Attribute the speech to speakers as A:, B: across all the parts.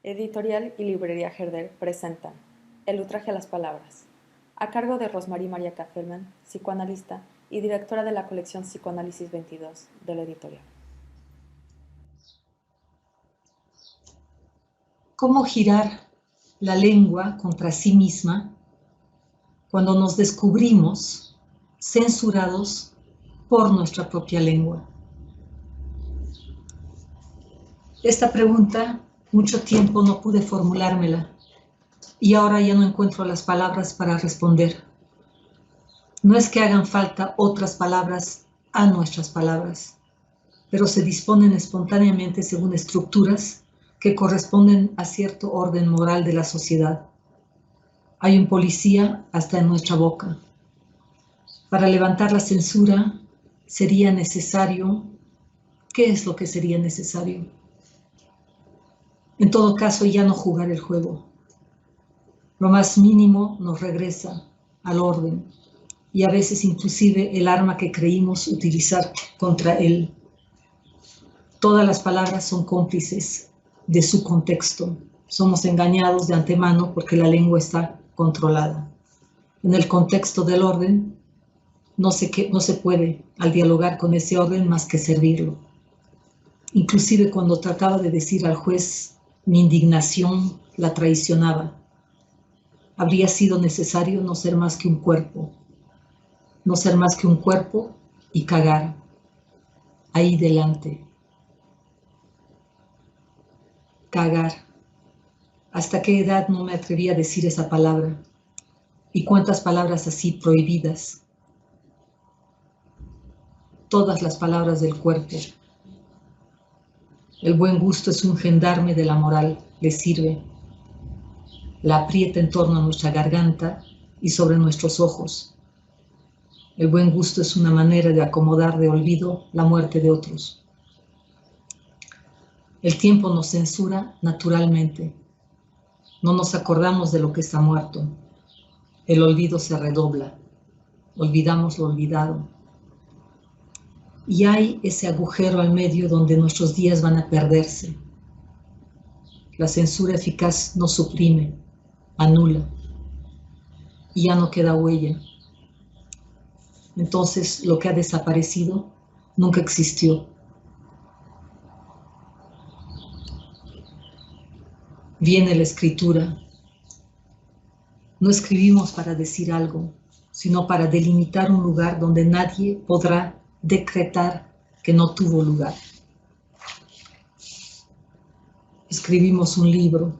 A: Editorial y Librería Herder presentan El ultraje a las palabras, a cargo de Rosmarie María Kafelman, psicoanalista y directora de la colección Psicoanálisis 22 de la editorial.
B: ¿Cómo girar la lengua contra sí misma cuando nos descubrimos censurados por nuestra propia lengua? Esta pregunta mucho tiempo no pude formulármela y ahora ya no encuentro las palabras para responder. No es que hagan falta otras palabras a nuestras palabras, pero se disponen espontáneamente según estructuras que corresponden a cierto orden moral de la sociedad. Hay un policía hasta en nuestra boca. Para levantar la censura sería necesario... ¿Qué es lo que sería necesario? En todo caso, ya no jugar el juego. Lo más mínimo nos regresa al orden y a veces inclusive el arma que creímos utilizar contra él. Todas las palabras son cómplices de su contexto. Somos engañados de antemano porque la lengua está controlada. En el contexto del orden, no se puede al dialogar con ese orden más que servirlo. Inclusive cuando trataba de decir al juez mi indignación la traicionaba. Habría sido necesario no ser más que un cuerpo. No ser más que un cuerpo y cagar. Ahí delante. Cagar. ¿Hasta qué edad no me atreví a decir esa palabra? ¿Y cuántas palabras así prohibidas? Todas las palabras del cuerpo. El buen gusto es un gendarme de la moral, le sirve. La aprieta en torno a nuestra garganta y sobre nuestros ojos. El buen gusto es una manera de acomodar de olvido la muerte de otros. El tiempo nos censura naturalmente. No nos acordamos de lo que está muerto. El olvido se redobla. Olvidamos lo olvidado. Y hay ese agujero al medio donde nuestros días van a perderse. La censura eficaz nos suprime, anula, y ya no queda huella. Entonces lo que ha desaparecido nunca existió. Viene la escritura. No escribimos para decir algo, sino para delimitar un lugar donde nadie podrá decretar que no tuvo lugar. Escribimos un libro.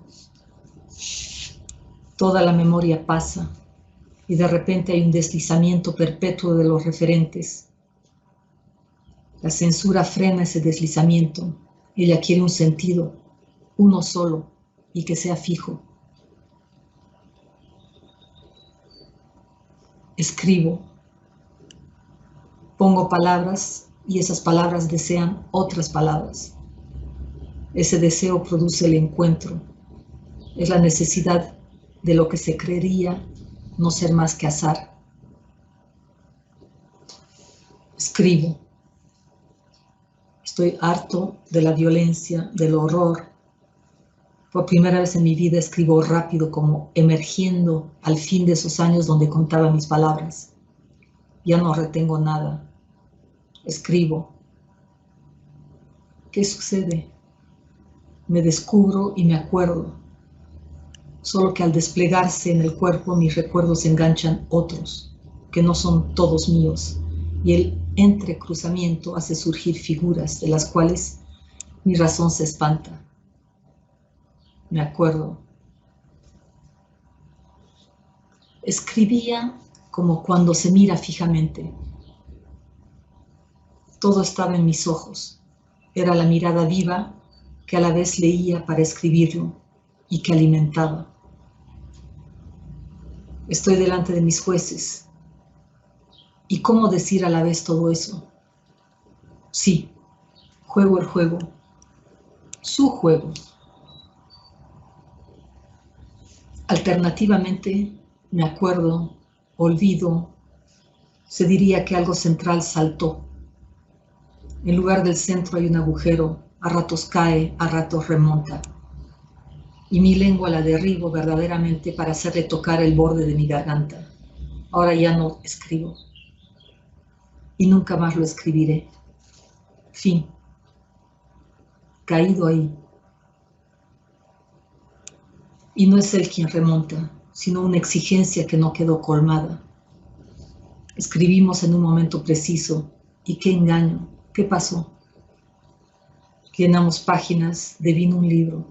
B: Toda la memoria pasa y de repente hay un deslizamiento perpetuo de los referentes. La censura frena ese deslizamiento. Ella quiere un sentido, uno solo, y que sea fijo. Escribo. Pongo palabras y esas palabras desean otras palabras. Ese deseo produce el encuentro. Es la necesidad de lo que se creería no ser más que azar. Escribo. Estoy harto de la violencia, del horror. Por primera vez en mi vida escribo rápido, como emergiendo al fin de esos años donde contaba mis palabras. Ya no retengo nada. Escribo. ¿Qué sucede? Me descubro y me acuerdo. Solo que al desplegarse en el cuerpo mis recuerdos enganchan otros, que no son todos míos, y el entrecruzamiento hace surgir figuras de las cuales mi razón se espanta. Me acuerdo. Escribía como cuando se mira fijamente. Todo estaba en mis ojos. Era la mirada viva que a la vez leía para escribirlo y que alimentaba. Estoy delante de mis jueces. ¿Y cómo decir a la vez todo eso? Sí, juego el juego. Su juego. Alternativamente, me acuerdo, olvido, se diría que algo central saltó. En lugar del centro hay un agujero, a ratos cae, a ratos remonta. y mi lengua la derribo verdaderamente para hacerle tocar el borde de mi garganta. Ahora ya no escribo y nunca más lo escribiré. Fin. Caído ahí. Y no es él quien remonta, sino una exigencia que no quedó colmada. Escribimos en un momento preciso, y qué engaño, ¿qué pasó? Llenamos páginas, devino un libro,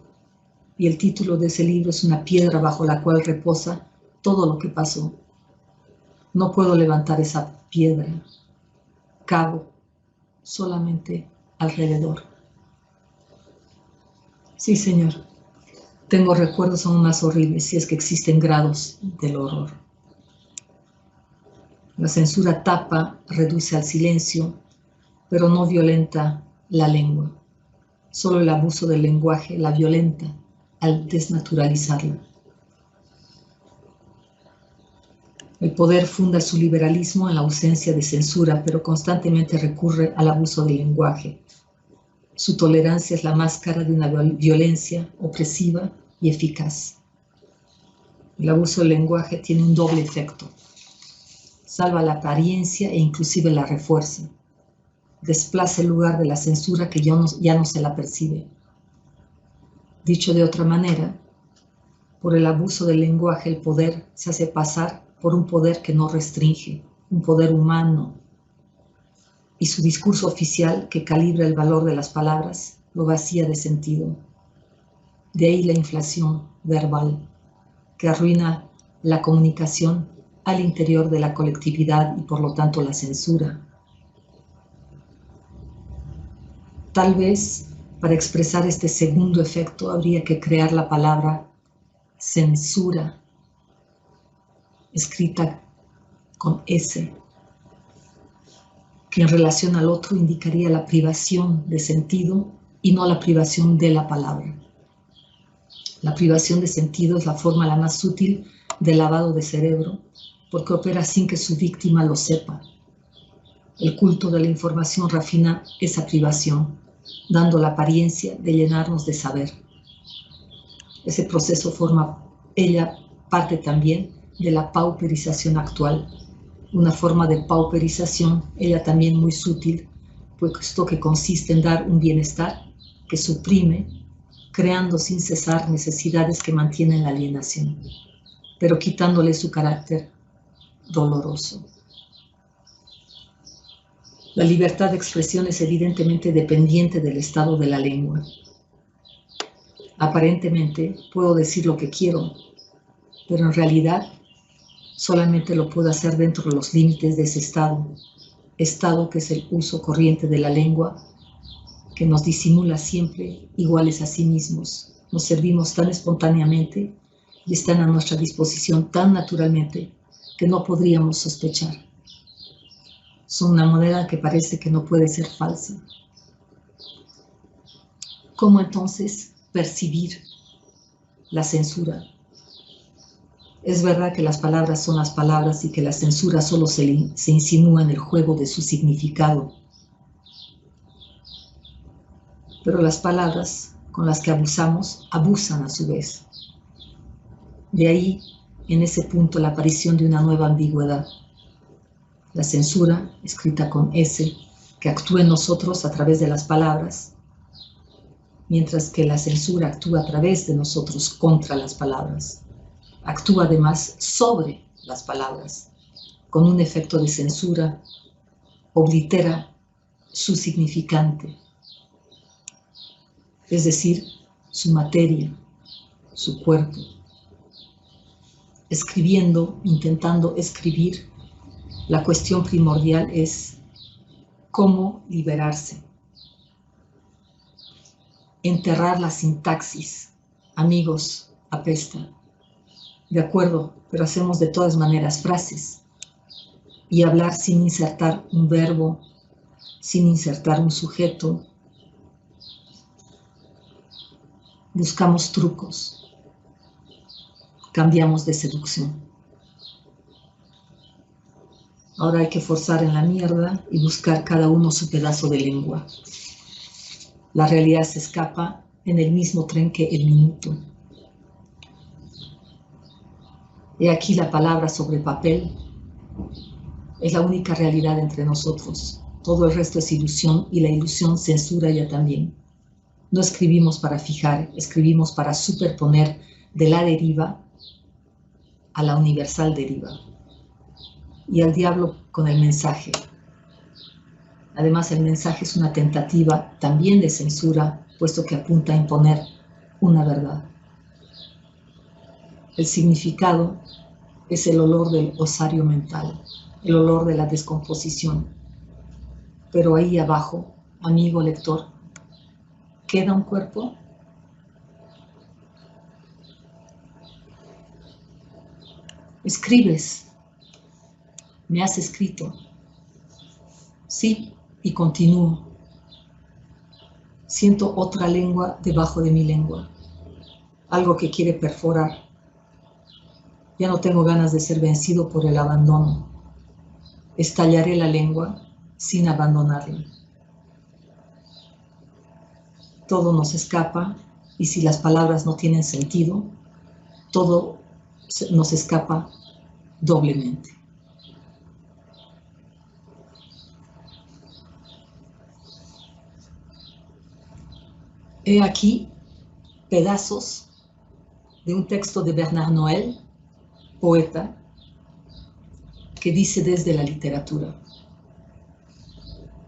B: y el título de ese libro es una piedra bajo la cual reposa todo lo que pasó. No puedo levantar esa piedra, cabo solamente alrededor. Sí, Señor, tengo recuerdos aún más horribles, si es que existen grados del horror. La censura tapa, reduce al silencio, pero no violenta la lengua. Solo el abuso del lenguaje la violenta al desnaturalizarla. El poder funda su liberalismo en la ausencia de censura, pero constantemente recurre al abuso del lenguaje. Su tolerancia es la máscara de una violencia opresiva y eficaz. El abuso del lenguaje tiene un doble efecto. Salva la apariencia e inclusive la refuerza. Desplaza el lugar de la censura que ya no se la percibe. Dicho de otra manera, por el abuso del lenguaje el poder se hace pasar por un poder que no restringe, un poder humano. Y su discurso oficial, que calibra el valor de las palabras, lo vacía de sentido. De ahí la inflación verbal, que arruina la comunicación al interior de la colectividad y por lo tanto la censura. Tal vez para expresar este segundo efecto habría que crear la palabra censura, escrita con S, que en relación al otro indicaría la privación de sentido y no la privación de la palabra. La privación de sentido es la forma la más sutil de lavado de cerebro, porque opera sin que su víctima lo sepa. El culto de la información refina esa privación, dando la apariencia de llenarnos de saber. Ese proceso forma ella parte también de la pauperización actual, una forma de pauperización, ella también muy sutil, puesto que consiste en dar un bienestar que suprime, creando sin cesar necesidades que mantienen la alienación, pero quitándole su carácter doloroso. La libertad de expresión es evidentemente dependiente del estado de la lengua. Aparentemente puedo decir lo que quiero, pero en realidad solamente lo puedo hacer dentro de los límites de ese estado que es el uso corriente de la lengua, que nos disimula siempre iguales a sí mismos. Nos servimos tan espontáneamente y están a nuestra disposición tan naturalmente que no podríamos sospechar. Son una moneda que parece que no puede ser falsa. ¿Cómo entonces percibir la censura? Es verdad que las palabras son las palabras y que la censura solo se insinúa en el juego de su significado. Pero las palabras con las que abusamos, abusan a su vez. De ahí, en ese punto, la aparición de una nueva ambigüedad. La censura, escrita con S, que actúa en nosotros a través de las palabras, mientras que la censura actúa a través de nosotros contra las palabras. Actúa además sobre las palabras, con un efecto de censura, oblitera su significante, es decir, su materia, su cuerpo. Escribiendo, intentando escribir, la cuestión primordial es cómo liberarse. Enterrar la sintaxis. Amigos, apesta. De acuerdo, pero hacemos de todas maneras frases. Y hablar sin insertar un verbo, sin insertar un sujeto. Buscamos trucos. Cambiamos de seducción. Ahora hay que forzar en la mierda y buscar cada uno su pedazo de lengua. La realidad se escapa en el mismo tren que el minuto. He aquí la palabra sobre papel. Es la única realidad entre nosotros. Todo el resto es ilusión y la ilusión censura ya también. No escribimos para fijar, escribimos para superponer de la deriva a la universal deriva. Y al diablo con el mensaje. Además, el mensaje es una tentativa también de censura, puesto que apunta a imponer una verdad. El significado es el olor del osario mental, el olor de la descomposición. Pero ahí abajo, amigo lector, ¿queda un cuerpo? Escribes, me has escrito. Sí, y continúo. Siento otra lengua debajo de mi lengua, algo que quiere perforar. Ya no tengo ganas de ser vencido por el abandono. Estallaré la lengua sin abandonarla. Todo nos escapa y si las palabras no tienen sentido, todo nos escapa doblemente. He aquí pedazos de un texto de Bernard Noël, poeta, que dice desde la literatura.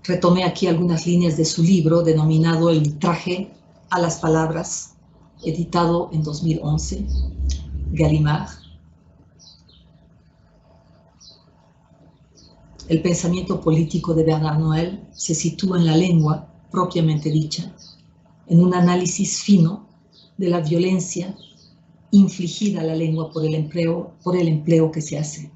B: Retomé aquí algunas líneas de su libro denominado El ultraje a las palabras, editado en 2011, Gallimard. El pensamiento político de Bernard Noël se sitúa en la lengua propiamente dicha, en un análisis fino de la violencia infligida a la lengua por el empleo que se hace.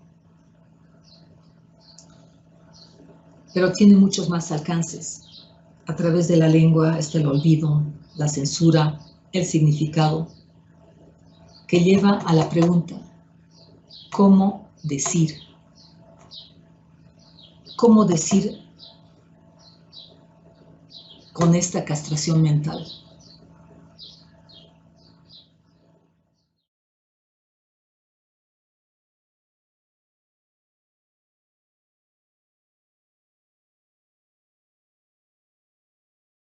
B: Pero tiene muchos más alcances. A través de la lengua está el olvido, la censura, el significado, que lleva a la pregunta, ¿cómo decir? ¿Cómo decir con esta castración mental?